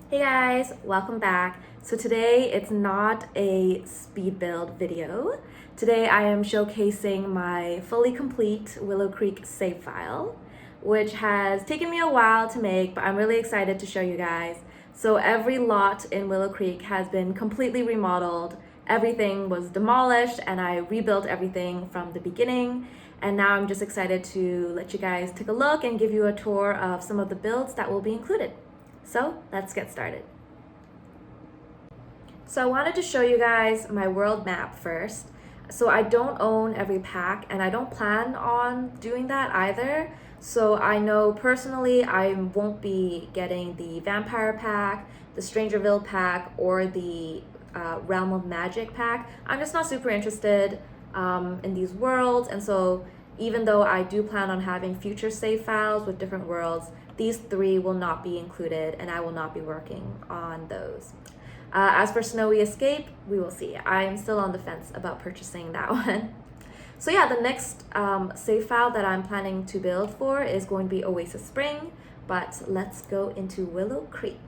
Hey guys, welcome back. So today it's not a speed build video. Today I am showcasing my fully complete Willow Creek save file, which has taken me a while to make, but I'm really excited to show you guys. So every lot in Willow Creek has been completely remodeled. Everything was demolished and I rebuilt everything from the beginning. And now I'm just excited to let you guys take a look and give you a tour of some of the builds that will be included. So let's get started. So I wanted to show you guys my world map first. So I don't own every pack and I don't plan on doing that either. So I know personally I won't be getting the Vampire pack, the Strangerville pack, or the Realm of Magic pack. I'm just not super interested in these worlds, and so even though I do plan on having future save files with different worlds, these three will not be included and I will not be working on those. As for Snowy Escape, we will see. I am still on the fence about purchasing that one. So yeah, the next save file that I'm planning to build for is going to be Oasis Spring, but let's go into Willow Creek.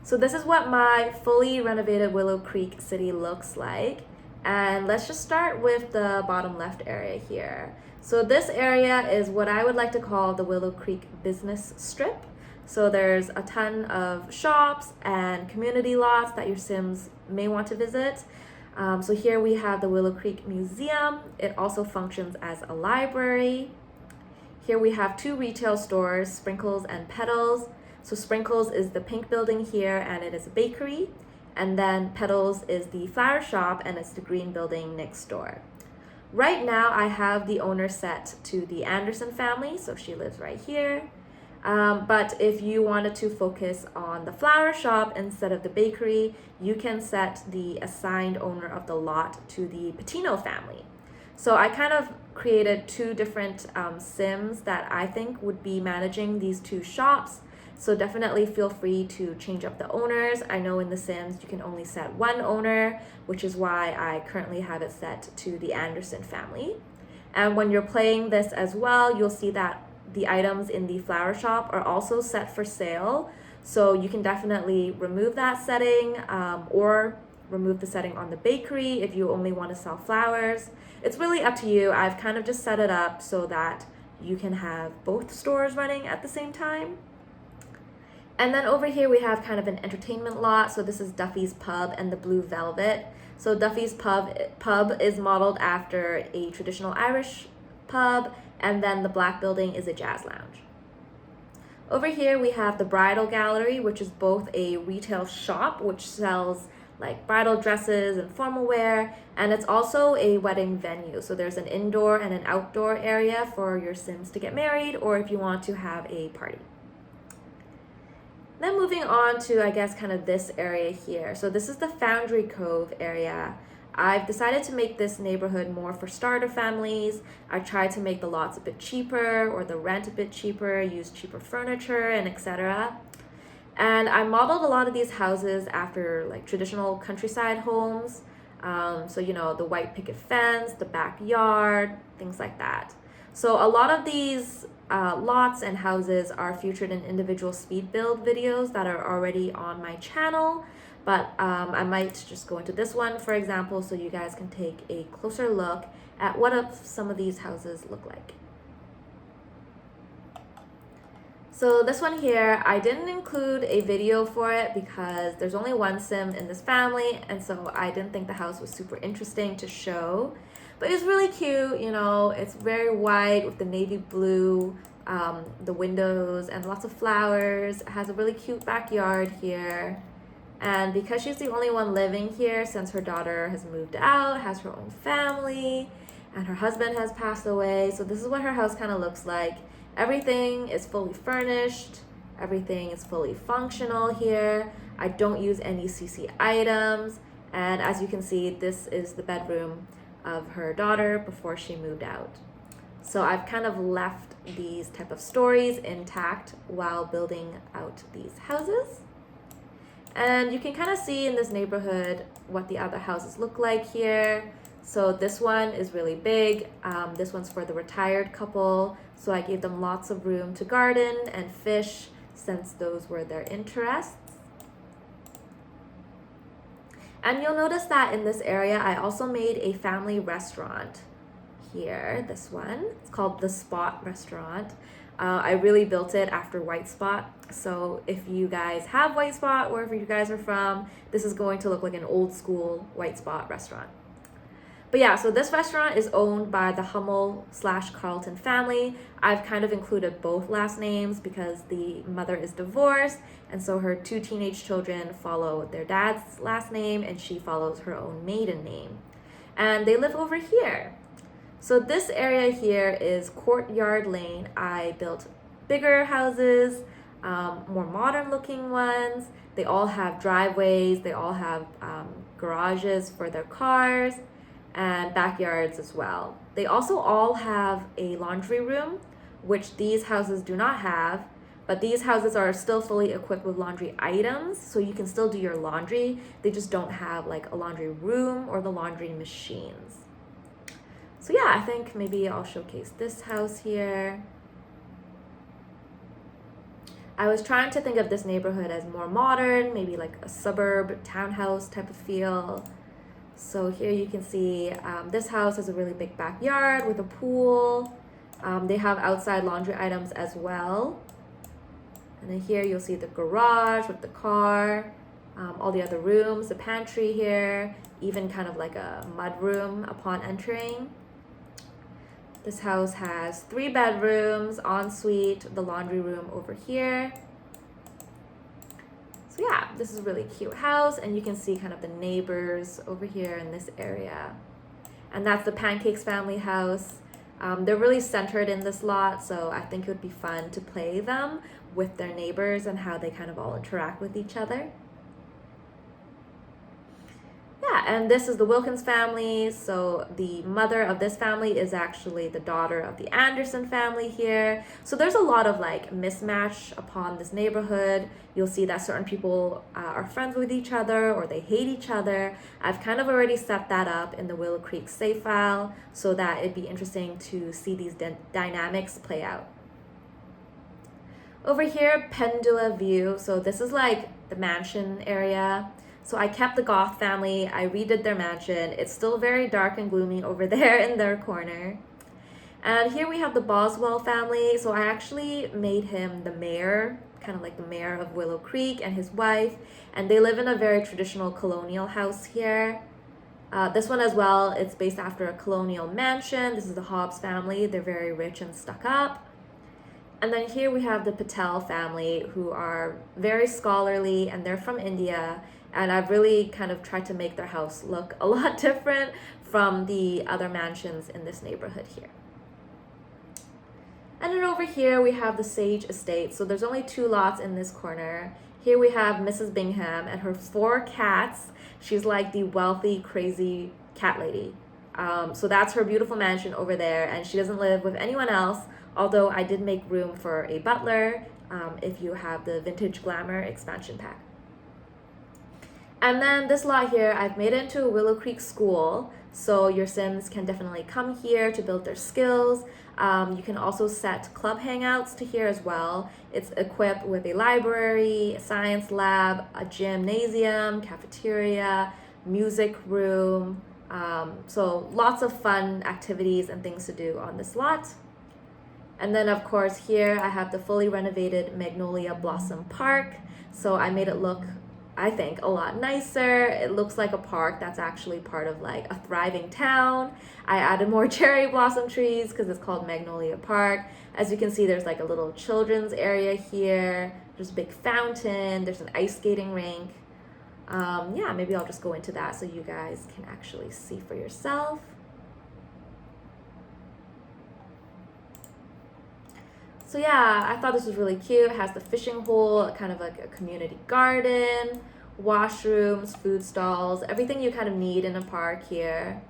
So this is what my fully renovated Willow Creek city looks like. And let's just start with the bottom left area here. So this area is what I would like to call the Willow Creek business strip. So there's a ton of shops and community lots that your Sims may want to visit. So here we have the Willow Creek Museum. It also functions as a library. Here we have two retail stores, Sprinkles and Petals. So Sprinkles is the pink building here and it is a bakery. And then Petals is the flower shop and it's the green building next door. Right now I have the owner set to the Anderson family, so she lives right here. But if you wanted to focus on the flower shop instead of the bakery, you can set the assigned owner of the lot to the Patino family. So I kind of created two different Sims that I think would be managing these two shops. So definitely feel free to change up the owners. I know in The Sims you can only set one owner, which is why I currently have it set to the Anderson family. And when you're playing this as well, you'll see that the items in the flower shop are also set for sale. So you can definitely remove that setting or remove the setting on the bakery if you only want to sell flowers. It's really up to you. I've kind of just set it up so that you can have both stores running at the same time. And then over here we have kind of an entertainment lot. So this is Duffy's Pub and the Blue Velvet. So Duffy's Pub is modeled after a traditional Irish pub, and then the black building is a jazz lounge. Over here we have the Bridal Gallery, which is both a retail shop which sells like bridal dresses and formal wear, and it's also a wedding venue. So there's an indoor and an outdoor area for your Sims to get married or if you want to have a party. Then moving on to, I guess, kind of this area here. So this is the Foundry Cove area. I've decided to make this neighborhood more for starter families. I tried to make the lots a bit cheaper or the rent a bit cheaper, use cheaper furniture and etc. And I modeled a lot of these houses after like traditional countryside homes. So, you know, the white picket fence, the backyard, things like that. So a lot of these lots and houses are featured in individual speed build videos that are already on my channel, but I might just go into this one, for example, so you guys can take a closer look at what some of these houses look like. So this one here, I didn't include a video for it because there's only one Sim in this family, and so I didn't think the house was super interesting to show. But it's really cute, you know, it's very white with the navy blue, the windows and lots of flowers. It has a really cute backyard here. And because she's the only one living here since her daughter has moved out, has her own family, and her husband has passed away. So this is what her house kind of looks like. Everything is fully furnished. Everything is fully functional here. I don't use any CC items. And as you can see, this is the bedroom of her daughter before she moved out. So I've kind of left these type of stories intact while building out these houses. And you can kind of see in this neighborhood what the other houses look like here. So this one is really big. This one's for the retired couple. So I gave them lots of room to garden and fish. since those were their interests. And you'll notice that in this area, I also made a family restaurant here, this one. It's called The Spot Restaurant. I really built it after White Spot. So if you guys have White Spot, wherever you guys are from, this is going to look like an old school White Spot restaurant. But yeah, so this restaurant is owned by the Hummel/Carlton family. I've kind of included both last names because the mother is divorced, and so her 2 teenage children follow their dad's last name, and she follows her own maiden name. And they live over here. So this area here is Courtyard Lane. I built bigger houses, more modern looking ones. They all have driveways, they all have garages for their cars, and backyards as well. They also all have a laundry room, which these houses do not have, but these houses are still fully equipped with laundry items, so you can still do your laundry. They just don't have like a laundry room or the laundry machines. So yeah, I think maybe I'll showcase this house here. I was trying to think of this neighborhood as more modern, maybe like a suburb townhouse type of feel. So here you can see this house has a really big backyard with a pool. They have outside laundry items as well. And then here you'll see the garage with the car, all the other rooms, the pantry here, even kind of like a mud room upon entering. This house has 3 bedrooms, ensuite, the laundry room over here. So yeah, this is a really cute house, and you can see kind of the neighbors over here in this area. And that's the Pancakes family house. They're really centered in this lot, so I think it would be fun to play them with their neighbors and how they kind of all interact with each other. Yeah, and this is the Wilkins family. So the mother of this family is actually the daughter of the Anderson family here. So there's a lot of like mismatch upon this neighborhood. You'll see that certain people are friends with each other or they hate each other. I've kind of already set that up in the Willow Creek save file so that it'd be interesting to see these dynamics play out. Over here, Pendula View. So this is like the mansion area. So I kept the Goth family, I redid their mansion. It's still very dark and gloomy over there in their corner. And here we have the Boswell family. So I actually made him the mayor, kind of like the mayor of Willow Creek, and his wife. And they live in a very traditional colonial house here. This one as well, it's based after a colonial mansion. This is the Hobbs family. They're very rich and stuck up. And then here we have the Patel family, who are very scholarly, and they're from India. And I've really kind of tried to make their house look a lot different from the other mansions in this neighborhood here. And then over here we have the Sage Estate. So there's only 2 lots in this corner. Here we have Mrs. Bingham and her 4 cats. She's like the wealthy, crazy cat lady. So that's her beautiful mansion over there, and she doesn't live with anyone else, although I did make room for a butler if you have the Vintage Glamour expansion pack. And then this lot here, I've made it into a Willow Creek school, so your Sims can definitely come here to build their skills. You can also set club hangouts to here as well. It's equipped with a library, a science lab, a gymnasium, cafeteria, music room. So lots of fun activities and things to do on this lot. And then of course here I have the fully renovated Magnolia Blossom Park. So I made it look, I think, a lot nicer. It looks like a park that's actually part of like a thriving town. I added more cherry blossom trees because it's called Magnolia Park. As you can see, there's like a little children's area here. There's a big fountain. There's an ice skating rink. Yeah, maybe I'll just go into that so you guys can actually see for yourself. So yeah, I thought this was really cute. It has the fishing hole, kind of like a community garden, washrooms, food stalls, everything you kind of need in a park here.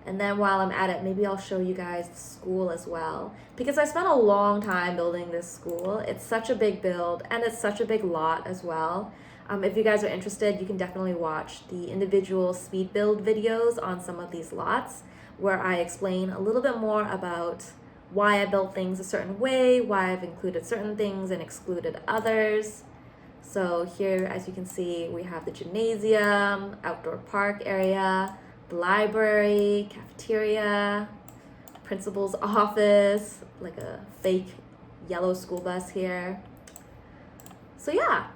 And then while I'm at it, maybe I'll show you guys the school as well, because I spent a long time building this school. It's such a big build, and it's such a big lot as well. If you guys are interested, you can definitely watch the individual speed build videos on some of these lots, where I explain a little bit more about why I built things a certain way, why I've included certain things and excluded others. So here, as you can see, we have the gymnasium, outdoor park area, the library, cafeteria, principal's office, like a fake yellow school bus here. So yeah,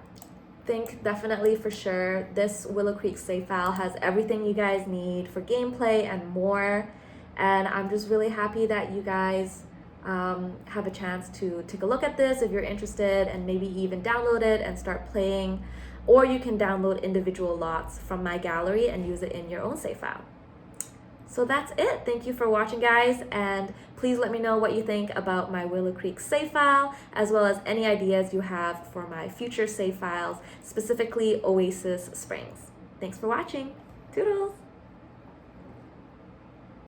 think definitely for sure this Willow Creek save file has everything you guys need for gameplay and more. And I'm just really happy that you guys have a chance to take a look at this if you're interested, and maybe even download it and start playing. Or you can download individual lots from my gallery and use it in your own save file. So that's it. Thank you for watching, guys, and please let me know what you think about my Willow Creek save file, as well as any ideas you have for my future save files, specifically Oasis Springs. Thanks for watching. Toodles!